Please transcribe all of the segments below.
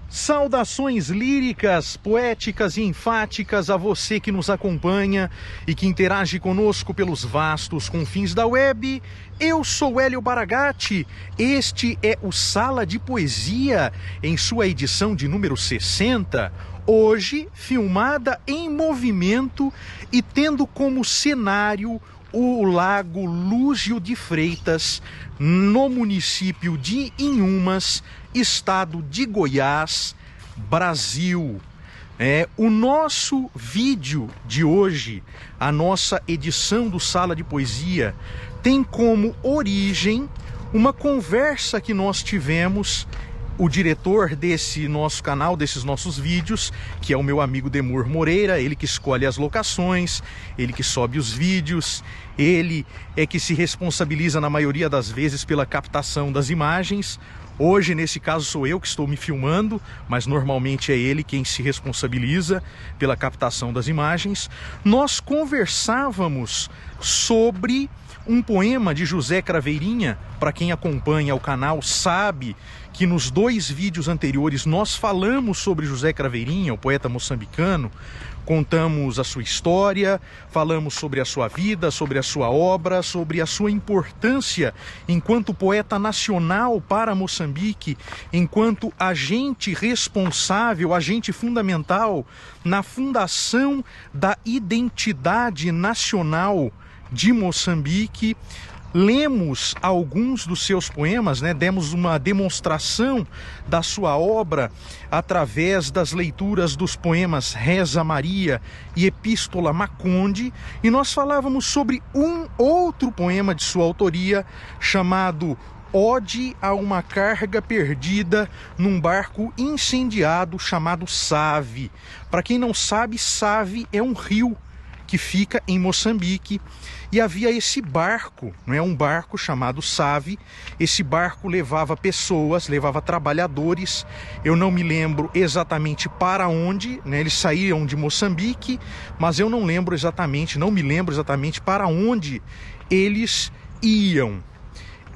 Saudações líricas, poéticas e enfáticas a você que nos acompanha e que interage conosco pelos vastos confins da web. Eu sou Hélio Baragatti, este é o Sala de Poesia, em sua edição de número 60, hoje filmada em movimento e tendo como cenário o Lago Lúzio de Freitas, no município de Inhumas, estado de Goiás, Brasil. O nosso vídeo de hoje, a nossa edição do Sala de Poesia, tem como origem uma conversa que nós tivemos. O diretor desse nosso canal, desses nossos vídeos, que é o meu amigo Demur Moreira, ele que escolhe as locações, ele que sobe os vídeos, ele é que se responsabiliza na maioria das vezes pela captação das imagens. Hoje, nesse caso, sou eu que estou me filmando, mas normalmente é ele quem se responsabiliza pela captação das imagens. Nós conversávamos sobre um poema de José Craveirinha. Para quem acompanha o canal sabe que nos dois vídeos anteriores nós falamos sobre José Craveirinha, o poeta moçambicano. Contamos a sua história, falamos sobre a sua vida, sobre a sua obra, sobre a sua importância enquanto poeta nacional para Moçambique, enquanto agente responsável, agente fundamental na fundação da identidade nacional de Moçambique. Lemos alguns dos seus poemas, demos uma demonstração da sua obra através das leituras dos poemas Reza Maria e Epístola Maconde, e nós falávamos sobre um outro poema de sua autoria chamado Ode a uma carga perdida num barco incendiado chamado Save. Para quem não sabe, Save é um rio que fica em Moçambique, e havia esse barco, um barco chamado Save. Esse barco levava pessoas, levava trabalhadores, eu não me lembro exatamente para onde, eles saíam de Moçambique, mas eu não me lembro exatamente para onde eles iam.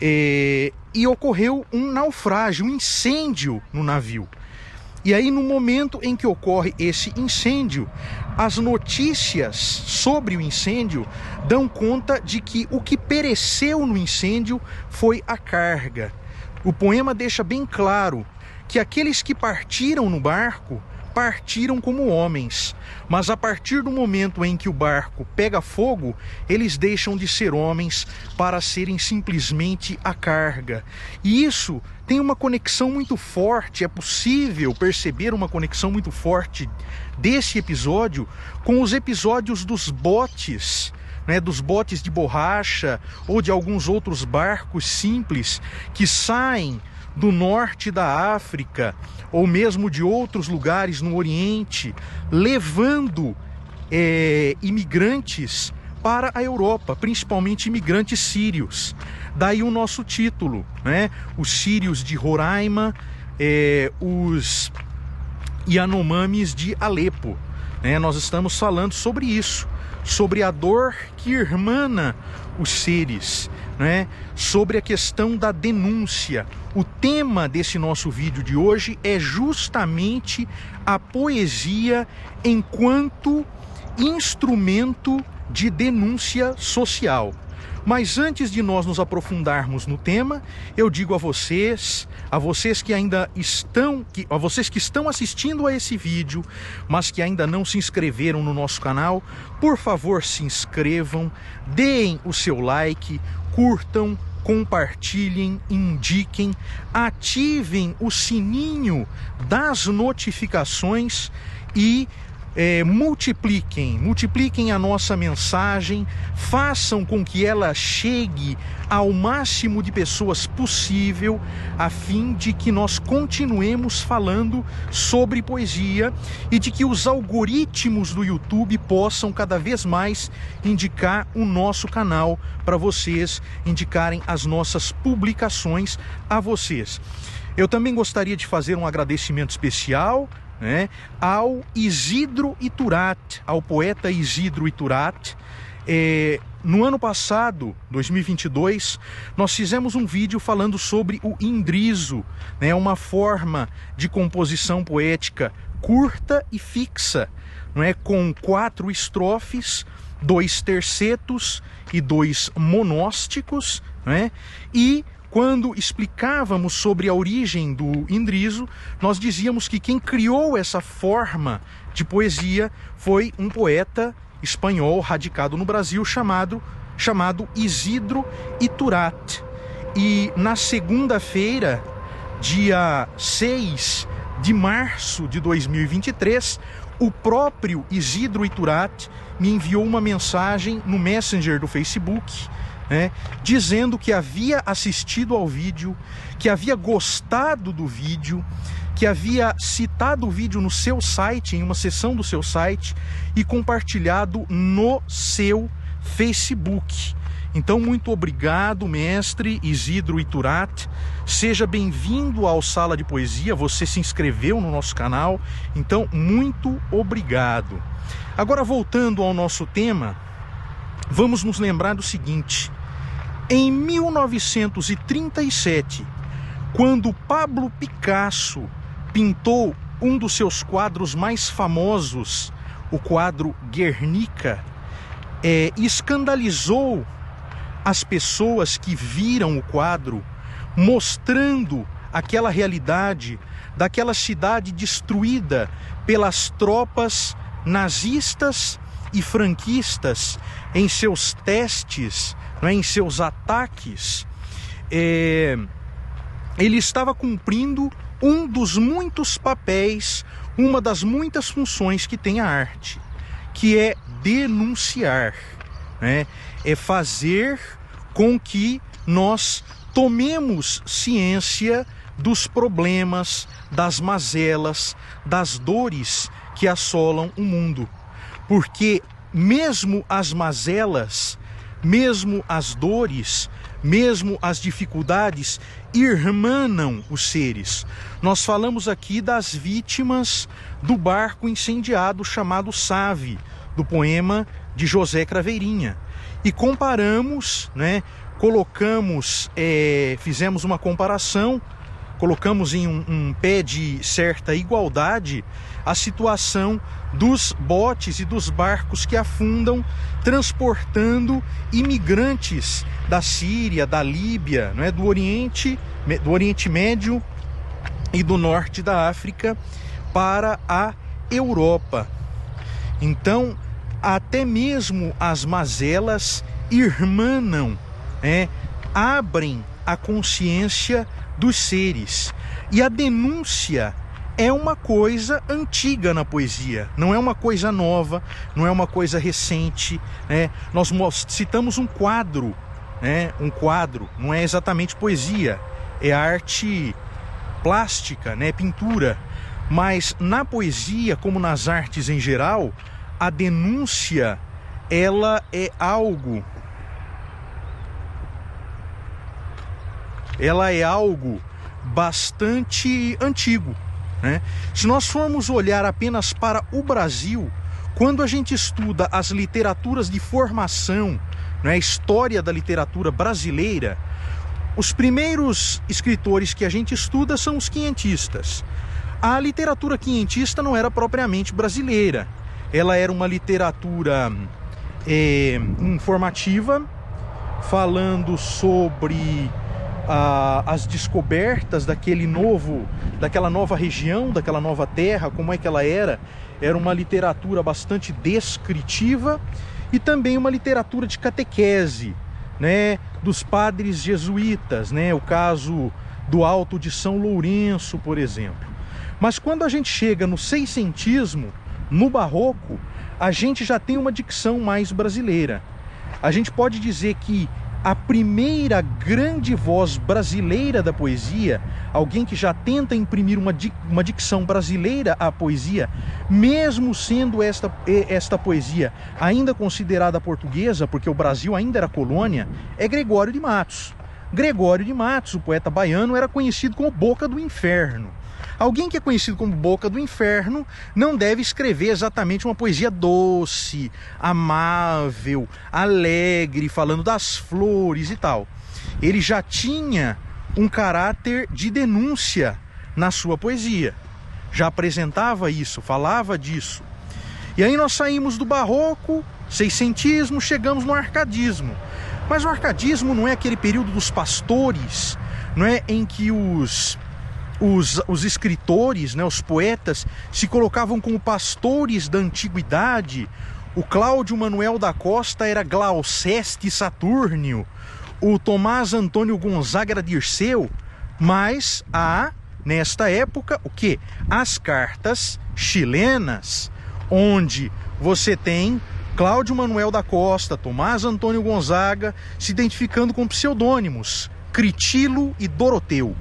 E ocorreu um naufrágio, um incêndio no navio. E aí, no momento em que ocorre esse incêndio, as notícias sobre o incêndio dão conta de que o que pereceu no incêndio foi a carga. O poema deixa bem claro que aqueles que partiram no barco partiram como homens, mas a partir do momento em que o barco pega fogo, eles deixam de ser homens para serem simplesmente a carga. E isso tem uma conexão muito forte, é possível perceber uma conexão muito forte desse episódio com os episódios dos botes, dos botes de borracha ou de alguns outros barcos simples que saem do norte da África ou mesmo de outros lugares no Oriente, levando imigrantes para a Europa, principalmente imigrantes sírios. Daí o nosso título, os sírios de Roraima, os Yanomamis de Alepo. Nós estamos falando sobre isso, sobre a dor que irmana os seres, sobre a questão da denúncia. O tema desse nosso vídeo de hoje é justamente a poesia enquanto instrumento de denúncia social. Mas antes de nós nos aprofundarmos no tema, eu digo a vocês que estão assistindo a esse vídeo, mas que ainda não se inscreveram no nosso canal, por favor se inscrevam, deem o seu like, curtam, compartilhem, indiquem, ativem o sininho das notificações e multipliquem a nossa mensagem, façam com que ela chegue ao máximo de pessoas possível, a fim de que nós continuemos falando sobre poesia e de que os algoritmos do YouTube possam cada vez mais indicar o nosso canal para vocês, indicarem as nossas publicações a vocês. Eu também gostaria de fazer um agradecimento especial ao Isidro Iturat, ao poeta Isidro Iturat, No ano passado, 2022, nós fizemos um vídeo falando sobre o indrizo, né? Uma forma de composição poética curta e fixa, não é? Com 4 estrofes, 2 tercetos e 2 monósticos, não é? E quando explicávamos sobre a origem do indrizo, nós dizíamos que quem criou essa forma de poesia foi um poeta espanhol radicado no Brasil chamado Isidro Iturat. E na segunda-feira, dia 6 de março de 2023, o próprio Isidro Iturat me enviou uma mensagem no Messenger do Facebook, né, dizendo que havia assistido ao vídeo, que havia gostado do vídeo, que havia citado o vídeo no seu site, em uma seção do seu site, e compartilhado no seu Facebook. Então, muito obrigado, mestre Isidro Iturat. Seja bem-vindo ao Sala de Poesia. Você se inscreveu no nosso canal, então muito obrigado. Agora, voltando ao nosso tema, vamos nos lembrar do seguinte: em 1937, quando Pablo Picasso pintou um dos seus quadros mais famosos, o quadro Guernica, escandalizou as pessoas que viram o quadro, mostrando aquela realidade daquela cidade destruída pelas tropas nazistas e franquistas em seus testes, em seus ataques. Ele estava cumprindo um dos muitos papéis, uma das muitas funções que tem a arte, que é denunciar, né? É fazer com que nós tomemos ciência dos problemas, das mazelas, das dores que assolam o mundo. Porque mesmo as mazelas, mesmo as dores, mesmo as dificuldades irmanam os seres. Nós falamos aqui das vítimas do barco incendiado chamado Save, do poema de José Craveirinha. E comparamos, né? Fizemos uma comparação, colocamos em um pé de certa igualdade a situação dos botes e dos barcos que afundam, transportando imigrantes da Síria, da Líbia, né, do Oriente Médio e do norte da África para a Europa. Então, até mesmo as mazelas irmanam, abrem a consciência dos seres. E a denúncia é uma coisa antiga na poesia, não é uma coisa nova, não é uma coisa recente, né? Nós citamos um quadro, né? Um quadro não é exatamente poesia, é arte plástica, né? Pintura. Mas na poesia, como nas artes em geral, a denúncia, ela é algo bastante antigo, né? Se nós formos olhar apenas para o Brasil, quando a gente estuda as literaturas de formação, né, a história da literatura brasileira, os primeiros escritores que a gente estuda são os quinhentistas. A literatura quinhentista não era propriamente brasileira, ela era uma literatura informativa, falando sobre as descobertas daquela nova região, daquela nova terra, como é que ela era. Era uma literatura bastante descritiva e também uma literatura de catequese, né, dos padres jesuítas, né, o caso do Alto de São Lourenço, por exemplo. Mas quando a gente chega no seiscentismo, no barroco, a gente já tem uma dicção mais brasileira. A gente pode dizer que a primeira grande voz brasileira da poesia, alguém que já tenta imprimir uma dicção brasileira à poesia, mesmo sendo esta poesia ainda considerada portuguesa, porque o Brasil ainda era colônia, é Gregório de Matos. Gregório de Matos, o poeta baiano, era conhecido como Boca do Inferno. Alguém que é conhecido como Boca do Inferno não deve escrever exatamente uma poesia doce, amável, alegre, falando das flores e tal. Ele já tinha um caráter de denúncia na sua poesia. Já apresentava isso, falava disso. E aí nós saímos do barroco, seiscentismo, chegamos no arcadismo. Mas o arcadismo não é aquele período dos pastores, não é em que os escritores, né, os poetas, se colocavam como pastores da antiguidade. O Cláudio Manuel da Costa era Glauceste Saturnio, o Tomás Antônio Gonzaga era Dirceu, mas há, nesta época, o quê? As cartas chilenas, onde você tem Cláudio Manuel da Costa, Tomás Antônio Gonzaga, se identificando com pseudônimos, Critilo e Doroteu.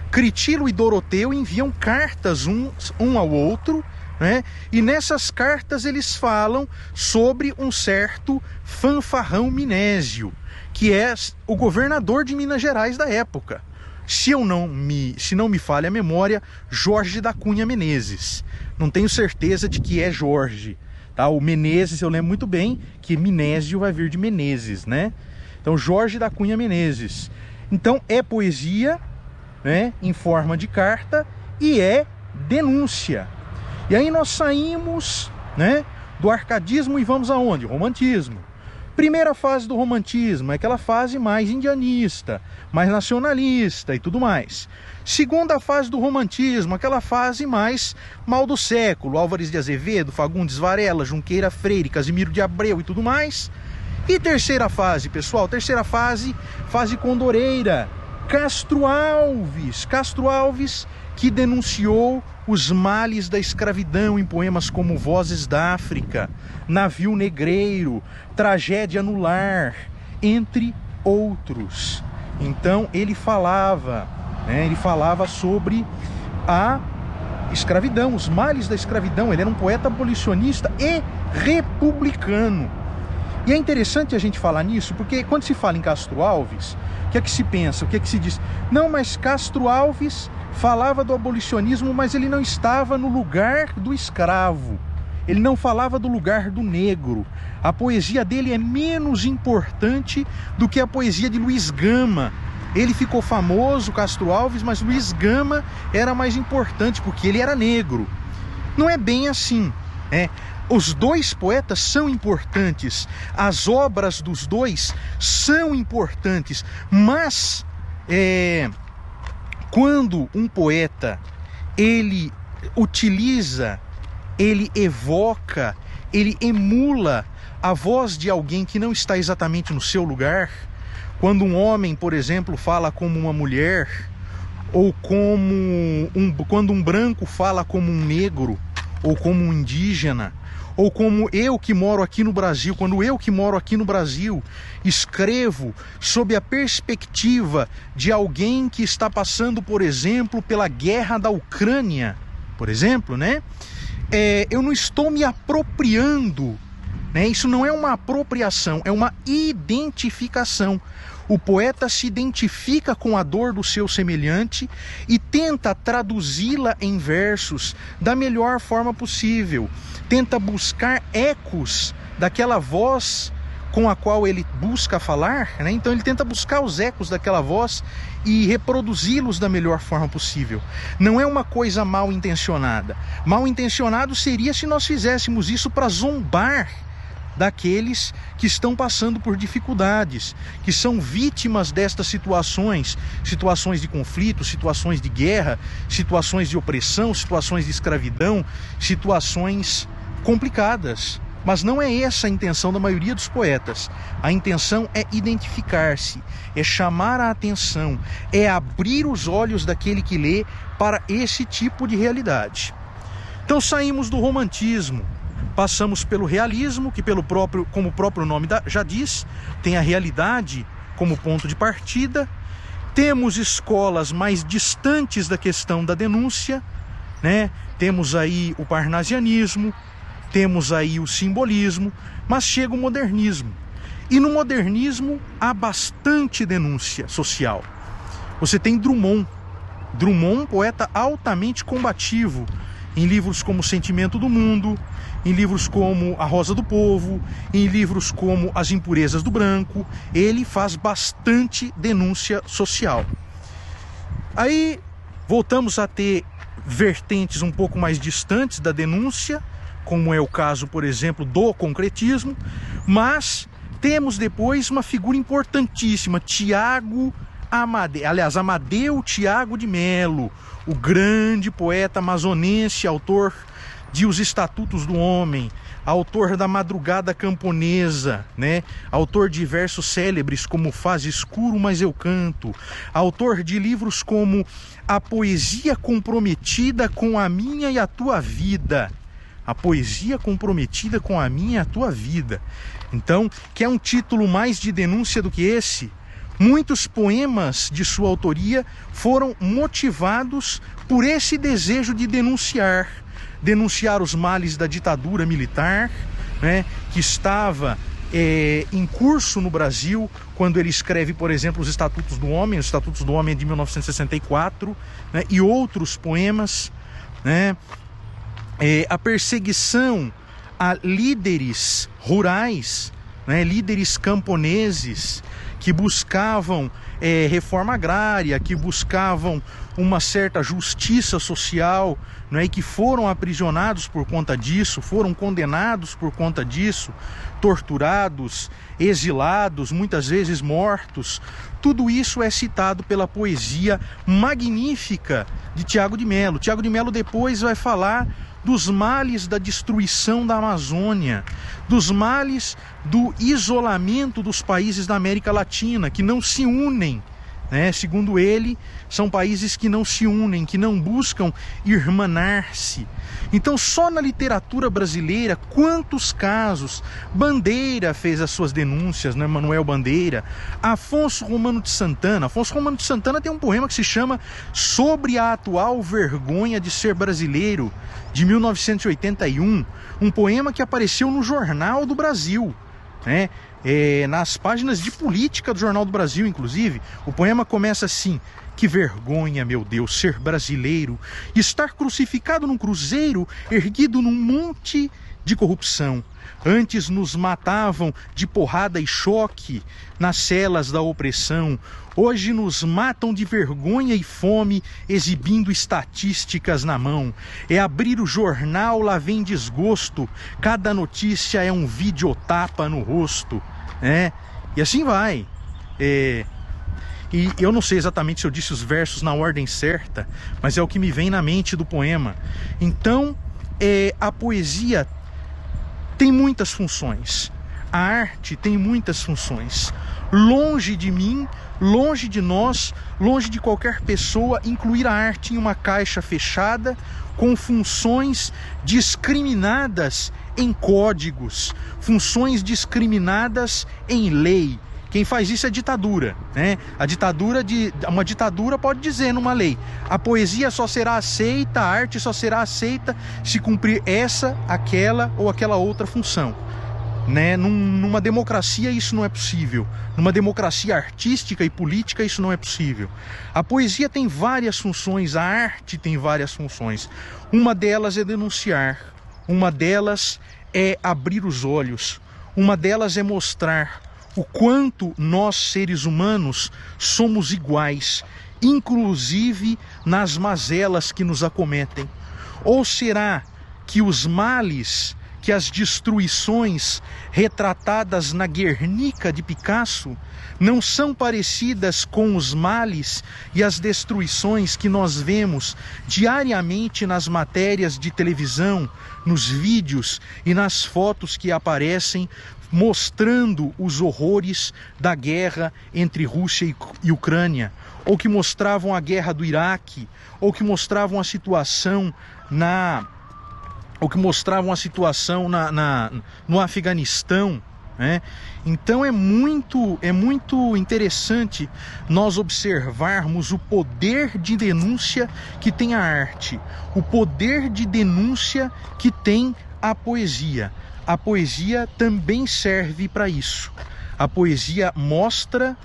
Critilo e Doroteu enviam cartas um ao outro, né? E nessas cartas eles falam sobre um certo Fanfarrão Minésio, que é o governador de Minas Gerais da época. Se não me falha a memória, Jorge da Cunha Menezes. Não tenho certeza de que é Jorge. Tá? O Menezes, eu lembro muito bem que Minésio vai vir de Menezes, né? Então, Jorge da Cunha Menezes. Então, é poesia, né, em forma de carta, e é denúncia. E aí nós saímos, né, do arcadismo e vamos aonde? Romantismo. Primeira fase do romantismo é aquela fase mais indianista, mais nacionalista e tudo mais. Segunda fase do romantismo, aquela fase mais mal do século, Álvares de Azevedo, Fagundes Varela, Junqueira Freire, Casimiro de Abreu e tudo mais. E terceira fase, pessoal, terceira fase, fase condoreira, Castro Alves, que denunciou os males da escravidão em poemas como Vozes da África, Navio Negreiro, Tragédia no Lar, entre outros. Então ele falava, né, sobre a escravidão, os males da escravidão. Ele era um poeta abolicionista e republicano. E é interessante a gente falar nisso, porque quando se fala em Castro Alves, o que é que se pensa, o que é que se diz? Não, mas Castro Alves falava do abolicionismo, mas ele não estava no lugar do escravo. Ele não falava do lugar do negro. A poesia dele é menos importante do que a poesia de Luiz Gama. Ele ficou famoso, Castro Alves, mas Luiz Gama era mais importante porque ele era negro. Não é bem assim, né? Os dois poetas são importantes, as obras dos dois são importantes, mas quando um poeta, ele utiliza, ele evoca, ele emula a voz de alguém que não está exatamente no seu lugar, quando um homem, por exemplo, fala como uma mulher, ou quando um branco fala como um negro, ou como um indígena, ou como eu que moro aqui no Brasil, quando eu que moro aqui no Brasil escrevo sob a perspectiva de alguém que está passando, por exemplo, pela guerra da Ucrânia, por exemplo, né? Eu não estou me apropriando, né? Isso não é uma apropriação, é uma identificação. O poeta se identifica com a dor do seu semelhante e tenta traduzi-la em versos da melhor forma possível. Tenta buscar ecos daquela voz com a qual ele busca falar, né? Então ele tenta buscar os ecos daquela voz e reproduzi-los da melhor forma possível. Não é uma coisa mal intencionada. Mal intencionado seria se nós fizéssemos isso para zombar daqueles que estão passando por dificuldades, que são vítimas destas situações de conflito, situações de guerra, situações de opressão, situações de escravidão, situações complicadas. Mas não é essa a intenção da maioria dos poetas. A intenção é identificar-se, é chamar a atenção, é abrir os olhos daquele que lê para esse tipo de realidade. Então saímos do romantismo, passamos pelo realismo, que como o próprio nome já diz, tem a realidade como ponto de partida. Temos escolas mais distantes da questão da denúncia, né? Temos aí o parnasianismo, temos aí o simbolismo, mas chega o modernismo. E no modernismo há bastante denúncia social. Você tem Drummond, Drummond, um poeta altamente combativo, em livros como Sentimento do Mundo, em livros como A Rosa do Povo, em livros como As Impurezas do Branco, ele faz bastante denúncia social. Aí voltamos a ter vertentes um pouco mais distantes da denúncia, como é o caso, por exemplo, do concretismo, mas temos depois uma figura importantíssima, Amadeu Tiago de Melo, o grande poeta amazonense, autor de Os Estatutos do Homem, autor da Madrugada Camponesa, né? Autor de versos célebres como Faz Escuro, Mas Eu Canto, autor de livros como A Poesia Comprometida com a Minha e a Tua Vida, A Poesia Comprometida com a Minha e a Tua Vida. Então, quer um título mais de denúncia do que esse? Muitos poemas de sua autoria foram motivados por esse desejo de denunciar os males da ditadura militar, né, que estava em curso no Brasil, quando ele escreve, por exemplo, Os Estatutos do Homem. Os Estatutos do Homem é de 1964, né, e outros poemas, né, a perseguição a líderes rurais, né, líderes camponeses, que buscavam reforma agrária, que buscavam uma certa justiça social, né, e que foram aprisionados por conta disso, foram condenados por conta disso, torturados, exilados, muitas vezes mortos. Tudo isso é citado pela poesia magnífica de Tiago de Melo. Tiago de Melo depois vai falar dos males da destruição da Amazônia, dos males do isolamento dos países da América Latina, que não se unem, né? Segundo ele, são países que não se unem, que não buscam irmanar-se. Então, só na literatura brasileira, quantos casos? Bandeira fez as suas denúncias, né? Manuel Bandeira. Afonso Romano de Santana. Afonso Romano de Santana tem um poema que se chama Sobre a Atual Vergonha de Ser Brasileiro, de 1981. Um poema que apareceu no Jornal do Brasil, né? Nas páginas de política do Jornal do Brasil, inclusive. O poema começa assim: que vergonha, meu Deus, ser brasileiro, estar crucificado num cruzeiro, erguido num monte de corrupção. Antes nos matavam de porrada e choque nas celas da opressão. Hoje nos matam de vergonha e fome, exibindo estatísticas na mão. É abrir o jornal, lá vem desgosto. Cada notícia é um videotapa no rosto, né? E assim vai. E eu não sei exatamente se eu disse os versos na ordem certa, mas é o que me vem na mente do poema. Então, a poesia tem muitas funções. A arte tem muitas funções. Longe de mim, longe de nós, longe de qualquer pessoa, incluir a arte em uma caixa fechada com funções discriminadas em códigos, funções discriminadas em lei. Quem faz isso é ditadura, né? Uma ditadura pode dizer numa lei: a poesia só será aceita, a arte só será aceita se cumprir essa, aquela ou aquela outra função, né? Numa democracia isso não é possível. Numa democracia artística e política isso não é possível. A poesia tem várias funções, a arte tem várias funções. Uma delas é denunciar, uma delas é abrir os olhos, uma delas é mostrar o quanto nós, seres humanos, somos iguais, inclusive nas mazelas que nos acometem. Ou será que os males, que as destruições retratadas na Guernica de Picasso não são parecidas com os males e as destruições que nós vemos diariamente nas matérias de televisão, nos vídeos e nas fotos que aparecem mostrando os horrores da guerra entre Rússia e Ucrânia, ou que mostravam a guerra do Iraque, ou que mostravam a situação no Afeganistão, né? Então é muito interessante nós observarmos o poder de denúncia que tem a arte, o poder de denúncia que tem a poesia. A poesia também serve para isso. A poesia mostra,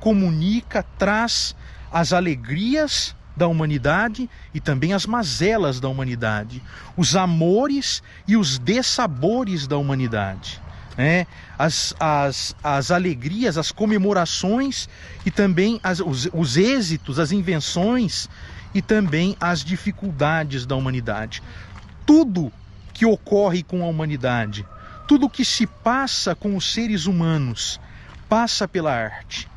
comunica, traz as alegrias da humanidade e também as mazelas da humanidade, os amores e os dessabores da humanidade, né? As alegrias, as comemorações e também os êxitos, as invenções e também as dificuldades da humanidade. Tudo que ocorre com a humanidade, tudo que se passa com os seres humanos, passa pela arte,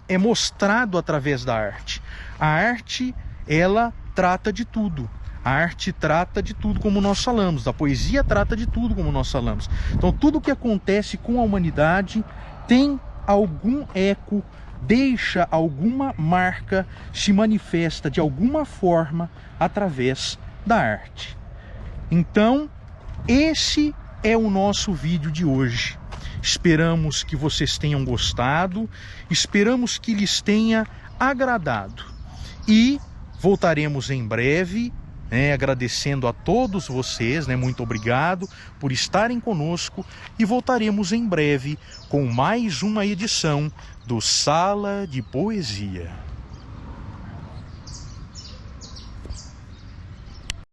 é mostrado através da arte. A arte, ela trata de tudo. A arte trata de tudo, como nós falamos. A poesia trata de tudo, como nós falamos. Então, tudo que acontece com a humanidade tem algum eco, deixa alguma marca, se manifesta de alguma forma através da arte. Então, esse é o nosso vídeo de hoje. Esperamos que vocês tenham gostado, esperamos que lhes tenha agradado. E voltaremos em breve, agradecendo a todos vocês, muito obrigado por estarem conosco, e voltaremos em breve com mais uma edição do Sala de Poesia.